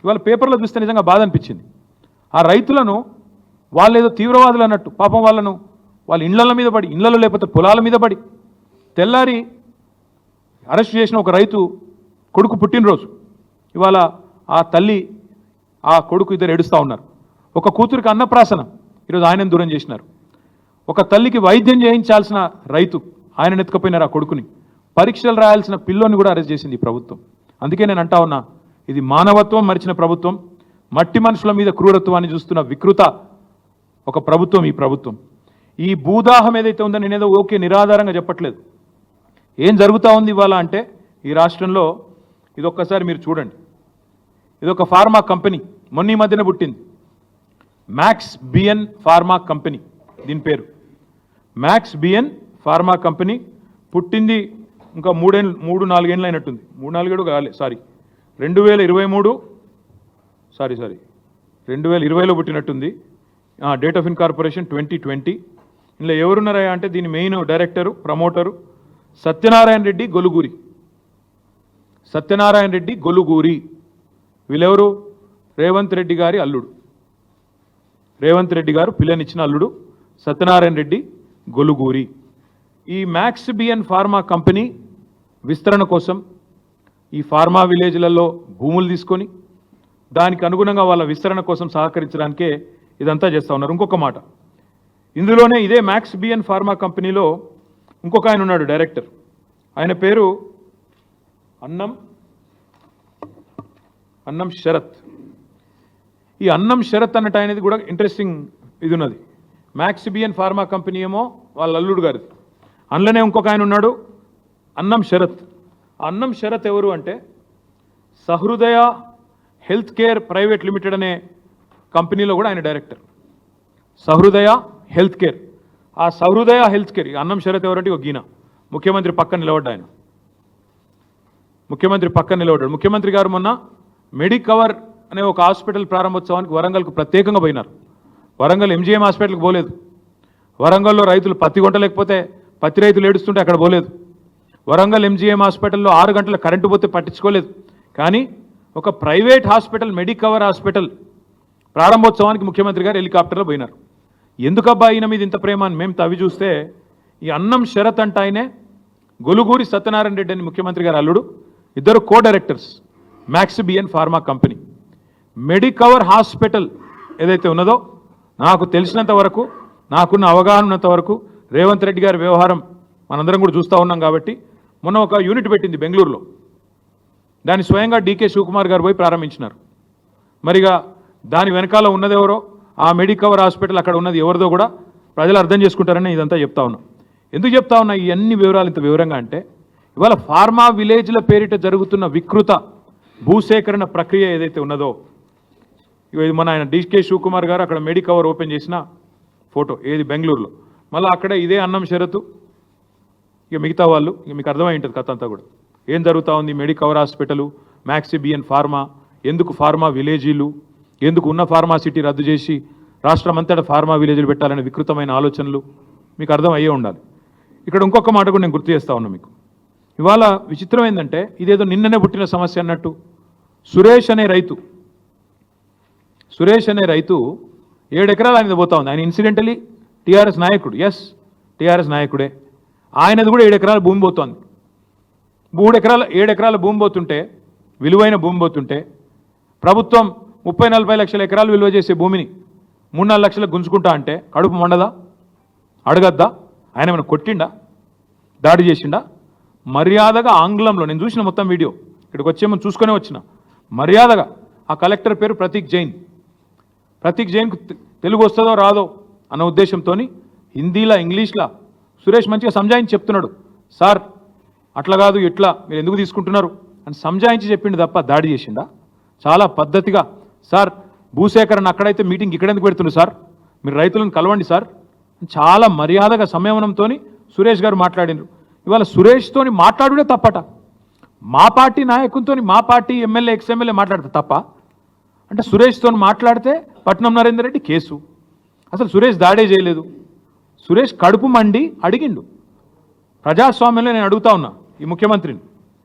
ఇవాళ పేపర్లో చూస్తే నిజంగా బాధ అనిపించింది. ఆ రైతులను వాళ్ళు ఏదో తీవ్రవాదులు అన్నట్టు పాపం వాళ్ళ ఇళ్ల మీద పడి, ఇళ్లలో లేకపోతే పొలాల మీద పడి తెల్లారి అరెస్ట్ చేసిన ఒక రైతు కొడుకు పుట్టినరోజు. ఇవాళ ఆ తల్లి ఆ కొడుకు ఇద్దరు ఏడుస్తూ ఉన్నారు. ఒక కూతురికి అన్నప్రాసన, ఈరోజు ఆయనను దూరం చేసినారు. ఒక తల్లికి వైద్యం చేయించాల్సిన రైతు ఆయన ఎత్తుకపోయినారు ఆ కొడుకుని. పరీక్షలు రాయాల్సిన పిల్లోని కూడా అరెస్ట్ చేసింది ఈ ప్రభుత్వం. అందుకే నేను అంటా ఉన్నా, ఇది మానవత్వం మరిచిన ప్రభుత్వం, మట్టి మనుషుల మీద క్రూరత్వాన్ని చూస్తున్న వికృత ఒక ప్రభుత్వం ఈ ప్రభుత్వం. ఈ భూదాహం ఏదైతే ఉందో నేనేదో ఓకే నిరాధారంగా చెప్పట్లేదు. ఏం జరుగుతూ ఉంది ఇవాళ అంటే ఈ రాష్ట్రంలో ఇదొక్కసారి మీరు చూడండి. ఇదొక ఫార్మా కంపెనీ, మొన్న ఈ మధ్యన పుట్టింది, మ్యాక్స్ బిఎన్ ఫార్మా కంపెనీ. దీని పేరు మ్యాక్స్ బిఎన్ ఫార్మా కంపెనీ. పుట్టింది ఇంకా 3-4 ఏళ్ళు అయినట్టుంది. 3-4 ఏళ్ళు కాలే, సారీ 2023 2020లో పుట్టినట్టుంది. Date of incorporation 2020. ఇందులో ఎవరున్నారా అంటే దీని main director, promoter Satyanarayana Reddy Goluguri. Satyanarayana Reddy Goluguri వీళ్ళెవరు? రేవంత్ రెడ్డి గారి అల్లుడు, రేవంత్ రెడ్డి గారు పిల్లనిచ్చిన అల్లుడు సత్యనారాయణ రెడ్డి గొలుగూరి. ఈ మ్యాక్స్ బిఎన్ ఫార్మా కంపెనీ విస్తరణ కోసం ఈ ఫార్మా విలేజ్లలో భూములు తీసుకొని దానికి అనుగుణంగా వాళ్ళ విస్తరణ కోసం సహకరించడానికే ఇదంతా చేస్తూ ఉన్నారు. ఇంకొక మాట, ఇందులోనే ఇదే మ్యాక్స్ బిఎన్ ఫార్మా కంపెనీలో ఇంకొక ఆయన ఉన్నాడు డైరెక్టర్. ఆయన పేరు అన్నం శరత్. ఈ అన్నం శరత్ అన్నట్టు ఆయనది కూడా ఇంట్రెస్టింగ్ ఇది ఉన్నది. మ్యాక్స్ బిఎన్ ఫార్మా కంపెనీ ఏమో వాళ్ళ అల్లుడు గారిది. అందులోనే ఇంకొక ఆయన ఉన్నాడు అన్నం శరత్. అన్నం శరత్ ఎవరు అంటే సహృదయ హెల్త్ కేర్ ప్రైవేట్ లిమిటెడ్ అనే కంపెనీలో కూడా ఆయన డైరెక్టర్. సహృదయ health care. ఆ సహృదయ హెల్త్ కేర్ అన్నం శరత్ ఎవరంటే ఒక గీన ముఖ్యమంత్రి పక్కన నిలబడ్డా. ఆయన ముఖ్యమంత్రి పక్కన నిలబడ్డాడు. ముఖ్యమంత్రి గారు మొన్న మెడికవర్ అనే ఒక హాస్పిటల్ ప్రారంభోత్సవానికి వరంగల్కు ప్రత్యేకంగా పోయినారు. వరంగల్ ఎంజీఎం హాస్పిటల్కి పోలేదు. వరంగల్లో రైతులు పత్తి కొట్టలేకపోతే పత్తి రైతులు ఏడుస్తుంటే అక్కడ పోలేదు. వరంగల్ ఎంజీఎం హాస్పిటల్లో 6 గంటల కరెంటు పోతే పట్టించుకోలేదు. కానీ ఒక ప్రైవేట్ హాస్పిటల్ మెడికవర్ హాస్పిటల్ ప్రారంభోత్సవానికి ముఖ్యమంత్రి గారు హెలికాప్టర్లో పోయినారు. ఎందుకబ్బా ఈయన మీద ఇంత ప్రేమ అని మేము తవ్వి చూస్తే ఈ అన్నం శరత్ అంట ఆయనే గొలుగూరి సత్యనారాయణ రెడ్డి అని ముఖ్యమంత్రి గారు అల్లుడు. ఇద్దరు co directors Max BN pharma company. Medicover hospital ఏదైతే ఉన్నదో నాకు తెలిసినంత వరకు, నాకున్న అవగాహన ఉన్నంత వరకు రేవంత్ రెడ్డి గారి వ్యవహారం మనందరం కూడా చూస్తూ ఉన్నాం కాబట్టి మొన్న ఒక యూనిట్ పెట్టింది బెంగళూరులో. దాన్ని స్వయంగా డీకే శివకుమార్ గారు పోయి ప్రారంభించినారు. మరిగా దాని వెనకాల ఉన్నదెవరో, ఆ మెడికవర్ హాస్పిటల్ అక్కడ ఉన్నది ఎవరిదో కూడా ప్రజలు అర్థం చేసుకుంటారని ఇదంతా చెప్తా ఉన్నా. ఎందుకు చెప్తా ఉన్నా ఈ అన్ని వివరాలు ఇంత వివరంగా అంటే ఇవాళ ఫార్మా విలేజ్ల పేరిట జరుగుతున్న వికృత భూసేకరణ ప్రక్రియ ఏదైతే ఉన్నదో, ఇది మన ఆయన డీకే శివకుమార్ గారు అక్కడ మెడికవర్ ఓపెన్ చేసిన ఫోటో ఏది బెంగళూరులో. మళ్ళీ అక్కడ ఇదే అన్నం షరతు, ఇక మిగతా వాళ్ళు, ఇక మీకు అర్థమై ఉంటుంది కథ అంతా కూడా ఏం జరుగుతూ ఉంది. Medicover hospital, Max BN pharma, ఎందుకు ఫార్మా విలేజీలు, ఎందుకు ఉన్న ఫార్మాసిటీ రద్దు చేసి రాష్ట్రమంతటా ఫార్మా విలేజీలు పెట్టాలనే వికృతమైన ఆలోచనలు మీకు అర్థం అయ్యే ఉండాలి. ఇక్కడ ఇంకొక మాట కూడా నేను గుర్తు చేస్తా ఉన్నా మీకు. ఇవాళ విచిత్రం ఏంటంటే ఇదేదో నిన్ననే పుట్టిన సమస్య అన్నట్టు సురేష్ అనే రైతు 7 ఎకరాలు ఆయనది పోతా ఉంది. ఆయన ఇన్సిడెంటలీ టీఆర్ఎస్ నాయకుడు, ఎస్ టీఆర్ఎస్ నాయకుడే. ఆయనది కూడా 7 ఎకరాల భూమి పోతోంది. 7 ఎకరాల భూమి పోతుంటే, విలువైన భూమి పోతుంటే ప్రభుత్వం 30-40 లక్షల ఎకరాలు విలువ చేసే భూమిని 3-4 లక్షలకు గుంజుకుంటా అంటే కడుపు మండదా? అడగద్దా? ఆయన ఏమైనా కొట్టిండా, దాడి చేసిండా? మర్యాదగా ఆంగ్లంలో, నేను చూసిన మొత్తం వీడియో, ఇక్కడికి వచ్చేమో చూసుకునే వచ్చిన, మర్యాదగా ఆ కలెక్టర్ పేరు ప్రతీక్ జైన్కు తెలుగు వస్తుందో రాదో అన్న ఉద్దేశంతో హిందీలా ఇంగ్లీష్లా సురేష్ మంచిగా సంజాయించి చెప్తున్నాడు. సార్ అట్లా కాదు, ఇట్లా మీరు ఎందుకు తీసుకుంటున్నారు అని సంజాయించి చెప్పిండు తప్ప దాడి చేసిండా? చాలా పద్ధతిగా, సార్ భూసేకరణ అక్కడైతే మీటింగ్ ఇక్కడెందుకు పెడుతుండ్రు సార్, మీరు రైతులను కలవండి సార్, చాలా మర్యాదగా సంయమనంతో సురేష్ గారు మాట్లాడినారు. ఇవాళ సురేష్తోని మాట్లాడుడే తప్పట. మా పార్టీ నాయకునితో, మా పార్టీ ఎమ్మెల్యే ఎక్స్ఎమ్మెల్యే మాట్లాడితే తప్ప అంటే సురేష్తో మాట్లాడితే పట్నం నరేందర్ రెడ్డి కేసు. అసలు సురేష్ దాడే చేయలేదు. సురేష్ కడుపు మండి అడిగిండు. ప్రజాస్వామ్యంలో నేను అడుగుతా ఉన్నా ఈ ముఖ్యమంత్రిని,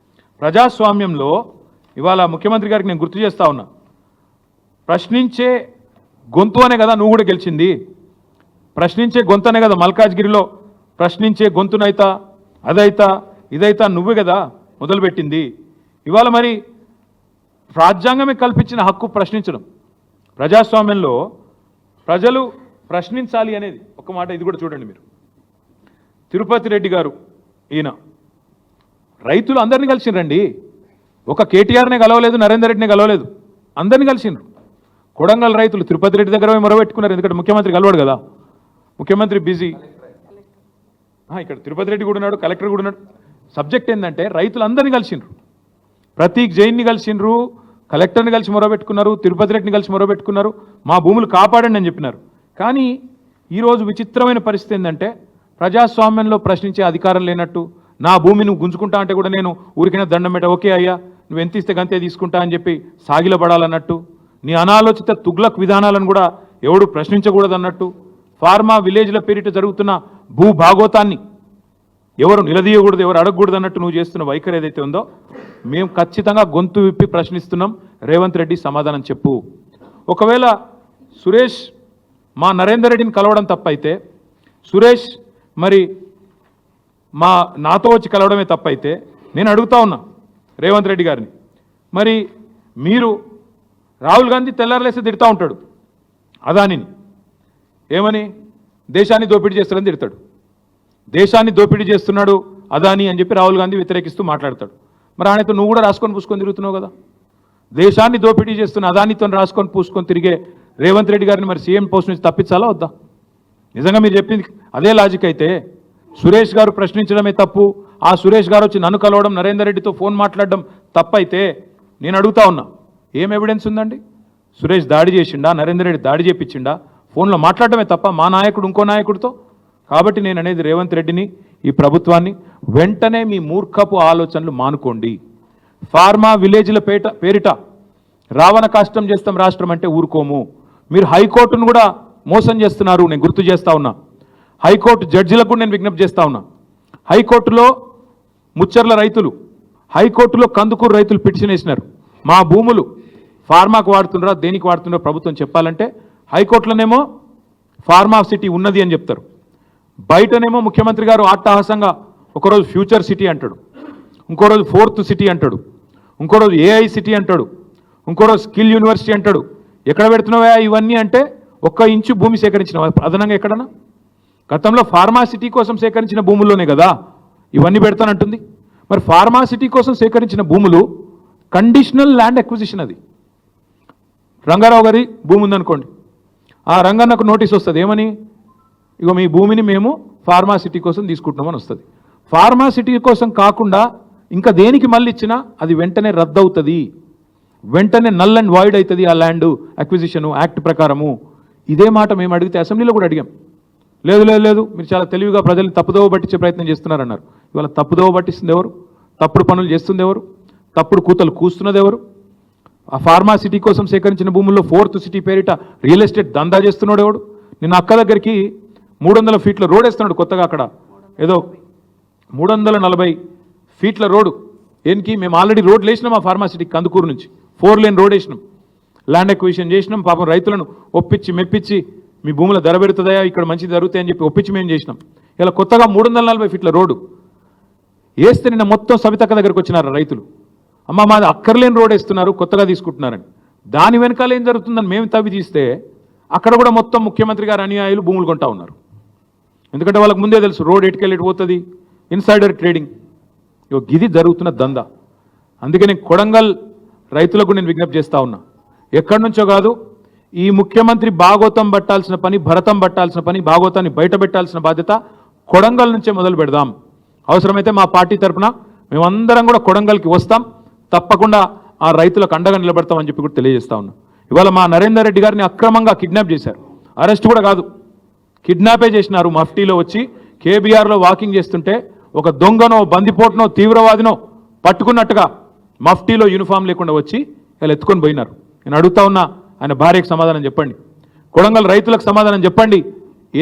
ప్రజాస్వామ్యంలో ఇవాళ ముఖ్యమంత్రి గారికి నేను గుర్తు చేస్తా ఉన్నా, ప్రశ్నించే గొంతు అనే కదా నువ్వు కూడా గెలిచింది. ప్రశ్నించే గొంతు అనే కదా మల్కాజ్గిరిలో ప్రశ్నించే గొంతునైతా అదైతా ఇదైతా నువ్వే కదా మొదలుపెట్టింది. ఇవాళ మరి రాజ్యాంగమే కల్పించిన హక్కు ప్రశ్నించడం. ప్రజాస్వామ్యంలో ప్రజలు ప్రశ్నించాలి అనేది ఒక మాట. ఇది కూడా చూడండి మీరు. తిరుపతి రెడ్డి గారు ఈయన రైతులు అందరినీ కలిసిండ్రండి. ఒక కేటీఆర్నే కలవలేదు, నరేందర్ రెడ్డిని కలవలేదు, అందరినీ కలిసిండ్రు. కొడంగల్ రైతులు తిరుపతి రెడ్డి దగ్గర మొరబెట్టుకున్నారు. ఎందుకంటే ముఖ్యమంత్రి కలవాడు కదా, ముఖ్యమంత్రి బిజీ. ఇక్కడ తిరుపతి రెడ్డి కూడా ఉన్నాడు, కలెక్టర్ కూడా ఉన్నాడు. సబ్జెక్ట్ ఏంటంటే రైతులందరినీ కలిసిండ్రు. ప్రతీక్ జైన్ని కలిసిండ్రు, కలెక్టర్ని కలిసి మొరబెట్టుకున్నారు, తిరుపతి రెడ్డిని కలిసి మొరబెట్టుకున్నారు, మా భూములు కాపాడండి అని చెప్పినారు. కానీ ఈరోజు విచిత్రమైన పరిస్థితి ఏంటంటే ప్రజాస్వామ్యంలో ప్రశ్నించే అధికారం లేనట్టు, నా భూమి నువ్వు గుంజుకుంటా అంటే కూడా నేను ఊరికైనా దండం పెట్ట, ఓకే అయ్యా నువ్వు ఎంత ఇస్తే గంతే తీసుకుంటా అని చెప్పి సాగిలపడాలన్నట్టు, నీ అనాలోచిత తుగ్లక్ విధానాలను కూడా ఎవడు ప్రశ్నించకూడదన్నట్టు, ఫార్మా విలేజ్ల పేరిట జరుగుతున్న భూ భాగోతాన్ని ఎవరు నిలదీయకూడదు, ఎవరు అడగకూడదు అన్నట్టు నువ్వు చేస్తున్న వైఖరి ఏదైతే ఉందో మేము ఖచ్చితంగా గొంతు విప్పి ప్రశ్నిస్తున్నాం. రేవంత్ రెడ్డి సమాధానం చెప్పు. ఒకవేళ సురేష్ మా నరేందర్ రెడ్డిని కలవడం తప్పైతే, సురేష్ మరి నాతో వచ్చి కలవడమే తప్పైతే నేను అడుగుతా ఉన్నా రేవంత్ రెడ్డి గారిని, మరి మీరు రాహుల్ గాంధీ తెల్లారలేస్తే తిడతా ఉంటాడు అదానిని, ఏమని దేశాన్ని దోపిడీ చేస్తాడని తిడతాడు. దేశాన్ని దోపిడీ చేస్తున్నాడు అదాని అని చెప్పి రాహుల్ గాంధీ వ్యతిరేకిస్తూ మాట్లాడతాడు. మరి ఆయనతో నువ్వు కూడా రాసుకొని పూసుకొని తిరుగుతున్నావు కదా. దేశాన్ని దోపిడీ చేస్తున్న అదానితో రాసుకొని పూసుకొని తిరిగే రేవంత్ రెడ్డి గారిని మరి సీఎం పోస్ట్ నుంచి తప్పించాలా వద్దా? నిజంగా మీరు చెప్పింది అదే లాజిక్ అయితే సురేష్ గారు ప్రశ్నించడమే తప్పు, ఆ సురేష్ గారు వచ్చి నన్ను కలవడం, నరేందర్ రెడ్డితో ఫోన్ మాట్లాడడం తప్పైతే నేను అడుగుతా ఉన్నా, ఏం ఎవిడెన్స్ ఉందండి? సురేష్ దాడి చేసిండా, నరేందర్ రెడ్డి దాడి చేపించిండా? ఫోన్లో మాట్లాడటమే తప్ప మా నాయకుడు ఇంకో నాయకుడితో. కాబట్టి నేను అనేది రేవంత్ రెడ్డిని, ఈ ప్రభుత్వాన్ని వెంటనే మీ మూర్ఖపు ఆలోచనలు మానుకోండి. ఫార్మా విలేజ్ల పేరిట రావణ కాష్టం చేస్తాం రాష్ట్రం అంటే ఊరుకోము. మీరు హైకోర్టును కూడా మోసం చేస్తున్నారు. నేను గుర్తు చేస్తా ఉన్నా, హైకోర్టు జడ్జిలకు నేను విజ్ఞప్తి చేస్తా ఉన్నా. హైకోర్టులో ముచ్చర్ల రైతులు, హైకోర్టులో కందుకూరు రైతులు పిటిషన్ వేసినారు. మా భూములు ఫార్మాకు వాడుతున్నారా, దేనికి వాడుతున్నారో ప్రభుత్వం చెప్పాలంటే హైకోర్టులోనేమో ఫార్మా సిటీ ఉన్నది అని చెప్తారు, బయటనేమో ముఖ్యమంత్రి గారు అట్టహాసంగా ఒకరోజు ఫ్యూచర్ సిటీ అంటాడు, ఇంకో రోజు ఫోర్త్ సిటీ అంటాడు, ఇంకో రోజు ఏఐ సిటీ అంటాడు, ఇంకో రోజు స్కిల్ యూనివర్సిటీ అంటాడు. ఎక్కడ పెడుతున్నావా ఇవన్నీ అంటే 1 ఇంచు భూమి సేకరించిన అదనంగా ఎక్కడన్నా? గతంలో ఫార్మాసిటీ కోసం సేకరించిన భూముల్లోనే కదా ఇవన్నీ పెడతానంటుంది. మరి ఫార్మాసిటీ కోసం సేకరించిన భూములు కండిషనల్ ల్యాండ్ అక్విజిషన్. అది రంగారావు గారి భూమి ఉందనుకోండి, ఆ రంగన్నకు నోటీస్ వస్తుంది, ఏమని? ఇగో మీ భూమిని మేము ఫార్మాసిటీ కోసం తీసుకుంటున్నామని వస్తుంది. ఫార్మాసిటీ కోసం కాకుండా ఇంకా దేనికి మళ్ళీ ఇచ్చినా అది వెంటనే రద్దు అవుతుంది, వెంటనే నల్ అండ్ వాయిడ్ అవుతుంది ఆ ల్యాండ్ అక్విజిషను యాక్ట్ ప్రకారము. ఇదే మాట మేము అడిగితే అసెంబ్లీలో కూడా అడిగాం. లేదు లేదు లేదు మీరు చాలా తెలివిగా ప్రజల్ని తప్పుదోవ పట్టించే ప్రయత్నం చేస్తున్నారన్నారు. ఇవాళ తప్పుదోవ పట్టిస్తుంది ఎవరు? తప్పుడు పనులు చేస్తుంది ఎవరు? తప్పుడు కూతలు కూస్తున్నది ఎవరు? ఆ ఫార్మాసిటీ కోసం సేకరించిన భూముల్లో ఫోర్త్ సిటీ పేరిట రియల్ ఎస్టేట్ దందా చేస్తున్నాడు ఎవడు? నిన్న అక్క దగ్గరికి 300 ఫీట్ల రోడ్ వేస్తున్నాడు కొత్తగా. అక్కడ ఏదో 340 ఫీట్ల రోడ్డు. ఏనికి మేము ఆల్రెడీ రోడ్లు వేసినాం ఆ ఫార్మాసిటీకి, కందుకూరు నుంచి 4 లేన్ రోడ్ వేసినాం, ల్యాండ్ ఎక్విజిషన్ చేసినాం. పాపం రైతులను ఒప్పించి మెప్పించి మీ భూముల ధర పెరుగుతుందా, ఇక్కడ మంచిది జరుగుతాయి అని చెప్పి ఒప్పించి మేము చేసినాం. ఇలా కొత్తగా 340 ఫీట్ల రోడ్డు వేస్తే నిన్న మొత్తం సవితక్క దగ్గరికి వచ్చినారు రైతులు. అమ్మ మాది అక్కర్లేని రోడ్ వేస్తున్నారు, కొత్తగా తీసుకుంటున్నారని. దాని వెనకాల ఏం జరుగుతుందని మేము తవ్వి తీస్తే అక్కడ కూడా మొత్తం ముఖ్యమంత్రి గారు అనుయాయులు భూములు కొంటా ఉన్నారు. ఎందుకంటే వాళ్ళకి ముందే తెలుసు రోడ్ ఎటుకెళ్ళి పోతుంది, ఇన్సైడర్ ట్రేడింగ్. ఇది జరుగుతున్న దందా. అందుకే నేను కొడంగల్ రైతులకు నేను విజ్ఞప్తి చేస్తా ఉన్నా, ఎక్కడి నుంచో కాదు, ఈ ముఖ్యమంత్రి భాగోతం పట్టాల్సిన పని, భరతం పట్టాల్సిన పని, భాగోతాన్ని బయట పెట్టాల్సిన బాధ్యత కొడంగల్ నుంచే మొదలు పెడదాం. అవసరమైతే మా పార్టీ తరఫున మేమందరం కూడా కొడంగల్కి వస్తాం, తప్పకుండా ఆ రైతులకు అండగా నిలబడతామని చెప్పి కూడా తెలియజేస్తా ఉన్నా. ఇవాళ మా నరేందర్ రెడ్డి గారిని అక్రమంగా కిడ్నాప్ చేశారు. అరెస్ట్ కూడా కాదు, కిడ్నాపే చేసినారు. మఫ్టీలో వచ్చి కేబీఆర్లో వాకింగ్ చేస్తుంటే ఒక దొంగనో, బందిపోటునో, తీవ్రవాదినో పట్టుకున్నట్టుగా మఫ్టీలో యూనిఫామ్ లేకుండా వచ్చి ఇలా ఎత్తుకొని పోయినారు. నేను అడుగుతా ఉన్నా, ఆయన భార్యకు సమాధానం చెప్పండి, కొడంగల్ రైతులకు సమాధానం చెప్పండి.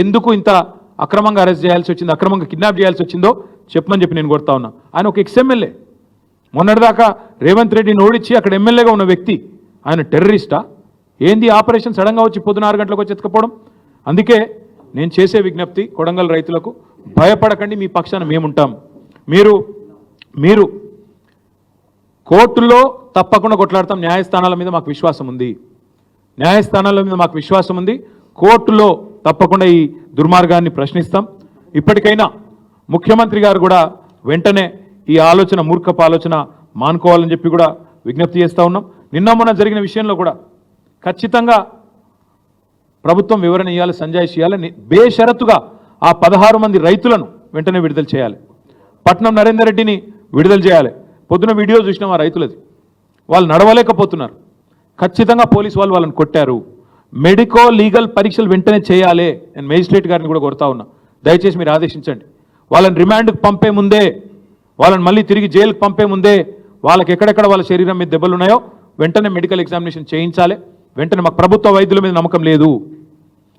ఎందుకు ఇంత అక్రమంగా అరెస్ట్ చేయాల్సి వచ్చింది, అక్రమంగా కిడ్నాప్ చేయాల్సి వచ్చిందో చెప్పమని చెప్పి నేను కోరుతా ఉన్నా. ఆయన ఒక ఎక్స్ఎమ్మెల్యే, మొన్నటిదాకా రేవంత్ రెడ్డిని ఓడించి అక్కడ ఎమ్మెల్యేగా ఉన్న వ్యక్తి. ఆయన టెర్రరిస్టా? ఏంది ఆపరేషన్ సడన్గా వచ్చి పొద్దున 6 గంటలకు వచ్చి ఎత్తుకపోవడం? అందుకే నేను చేసే విజ్ఞప్తి కొడంగల్ రైతులకు, భయపడకండి, మీ పక్షాన మేముంటాం. మీరు కోర్టులో తప్పకుండా కొట్లాడతాం. న్యాయస్థానాల మీద మాకు విశ్వాసం ఉంది, న్యాయస్థానాల మీద మాకు విశ్వాసం ఉంది. కోర్టులో తప్పకుండా ఈ దుర్మార్గాన్ని ప్రశ్నిస్తాం. ఇప్పటికైనా ముఖ్యమంత్రి గారు కూడా వెంటనే ఈ ఆలోచన, మూర్ఖపు ఆలోచన మానుకోవాలని చెప్పి కూడా విజ్ఞప్తి చేస్తూ ఉన్నాం. నిన్న మొన్న జరిగిన విషయంలో కూడా ఖచ్చితంగా ప్రభుత్వం వివరణ ఇవ్వాలి, సంజాయిషి ఇవ్వాలి. బేషరతుగా ఆ 16 మంది రైతులను వెంటనే విడుదల చేయాలి. పట్నం నరేందర్ రెడ్డిని విడుదల చేయాలి. పొద్దున వీడియో చూసినాం ఆ రైతులది, వాళ్ళు నడవలేకపోతున్నారు. ఖచ్చితంగా పోలీసు వాళ్ళు వాళ్ళని కొట్టారు. మెడికో లీగల్ పరీక్షలు వెంటనే చేయాలి. నేను మేజిస్ట్రేట్ గారిని కూడా కొడతా ఉన్నా, దయచేసి మీరు ఆదేశించండి. వాళ్ళని రిమాండ్కి పంపే ముందే, వాళ్ళని మళ్ళీ తిరిగి జైలుకి పంపే ముందే వాళ్ళకి ఎక్కడెక్కడ వాళ్ళ శరీరం మీద దెబ్బలు ఉన్నాయో వెంటనే మెడికల్ ఎగ్జామినేషన్ చేయించాలి. వెంటనే మాకు ప్రభుత్వ వైద్యుల మీద నమ్మకం లేదు,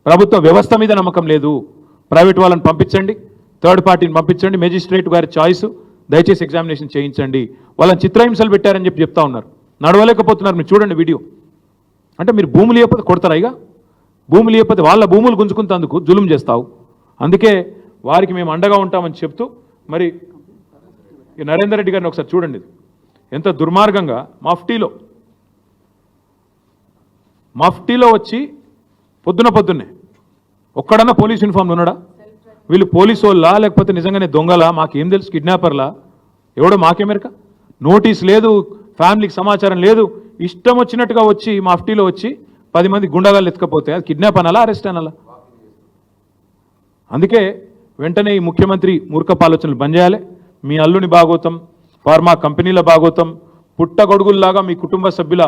ప్రభుత్వ వ్యవస్థ మీద నమ్మకం లేదు. ప్రైవేట్ వాళ్ళని పంపించండి, థర్డ్ పార్టీని పంపించండి, మేజిస్ట్రేట్ గారి చాయిస్. దయచేసి ఎగ్జామినేషన్ చేయించండి. వాళ్ళని చిత్రహింసలు పెట్టారని చెప్పి చెప్తా ఉన్నారు, నడవలేకపోతున్నారు. మీరు చూడండి వీడియో. అంటే మీరు భూములు ఇవ్వకపోతే కొడతారా? ఇక భూములు ఇవ్వకపోతే వాళ్ళ భూములు గుంజుకుంటేందుకు జులుం చేస్తావు. అందుకే వారికి మేము అండగా ఉంటామని చెప్తూ, మరి ఈ నరేందర్ రెడ్డి గారిని ఒకసారి చూడండి, ఎంత దుర్మార్గంగా మఫ్టీలో వచ్చి పొద్దున్నే ఒక్కడన్నా పోలీస్ యూనిఫామ్లో ఉన్నాడా? వీళ్ళు పోలీసు వాళ్ళా లేకపోతే నిజంగానే దొంగలా? మాకేం తెలుసు, కిడ్నాపర్లా? ఎవడో మాకేమెరక. నోటీస్ లేదు, ఫ్యామిలీకి సమాచారం లేదు, ఇష్టం వచ్చినట్టుగా వచ్చి మఫ్టీలో వచ్చి 10 మంది గుండాగాళ్ళు ఎత్తుకపోతే అది కిడ్నాప్ అనాలా, అరెస్ట్ అనాలా? అందుకే వెంటనే ఈ ముఖ్యమంత్రి మూర్ఖపు ఆలోచనలు బంద్ చేయాలి. మీ అల్లుని భాగోతం, ఫార్మా కంపెనీల భాగోతం, పుట్టగొడుగుల్లాగా మీ కుటుంబ సభ్యుల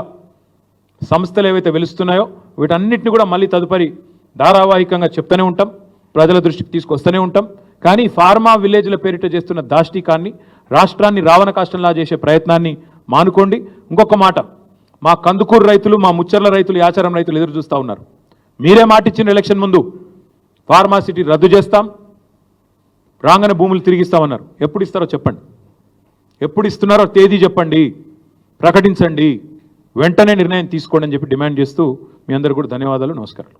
సంస్థలు ఏవైతే వెలుస్తున్నాయో వీటన్నిటిని కూడా మళ్ళీ తదుపరి ధారావాహికంగా చెప్తూనే ఉంటాం, ప్రజల దృష్టికి తీసుకొస్తూనే ఉంటాం. కానీ ఫార్మా విలేజ్ల పేరిట చేస్తున్న దాష్టికాన్ని, రాష్ట్రాన్ని రావణ కాష్టంలా చేసే ప్రయత్నాన్ని మానుకోండి. ఇంకొక మాట, మా కందుకూరు రైతులు, మా ముచ్చర్ల రైతులు, యాచారం రైతులు ఎదురు చూస్తూ ఉన్నారు. మీరే మాట ఇచ్చిన ఎలక్షన్ ముందు ఫార్మాసిటీ రద్దు చేస్తాం, రాగానే భూములు తిరిగిస్తామన్నారు. ఎప్పుడు ఇస్తారో చెప్పండి, ఎప్పుడు ఇస్తున్నారో తేదీ చెప్పండి, ప్రకటించండి, వెంటనే నిర్ణయం తీసుకోండి అని చెప్పి డిమాండ్ చేస్తూ మీ అందరూ కూడా ధన్యవాదాలు, నమస్కారం.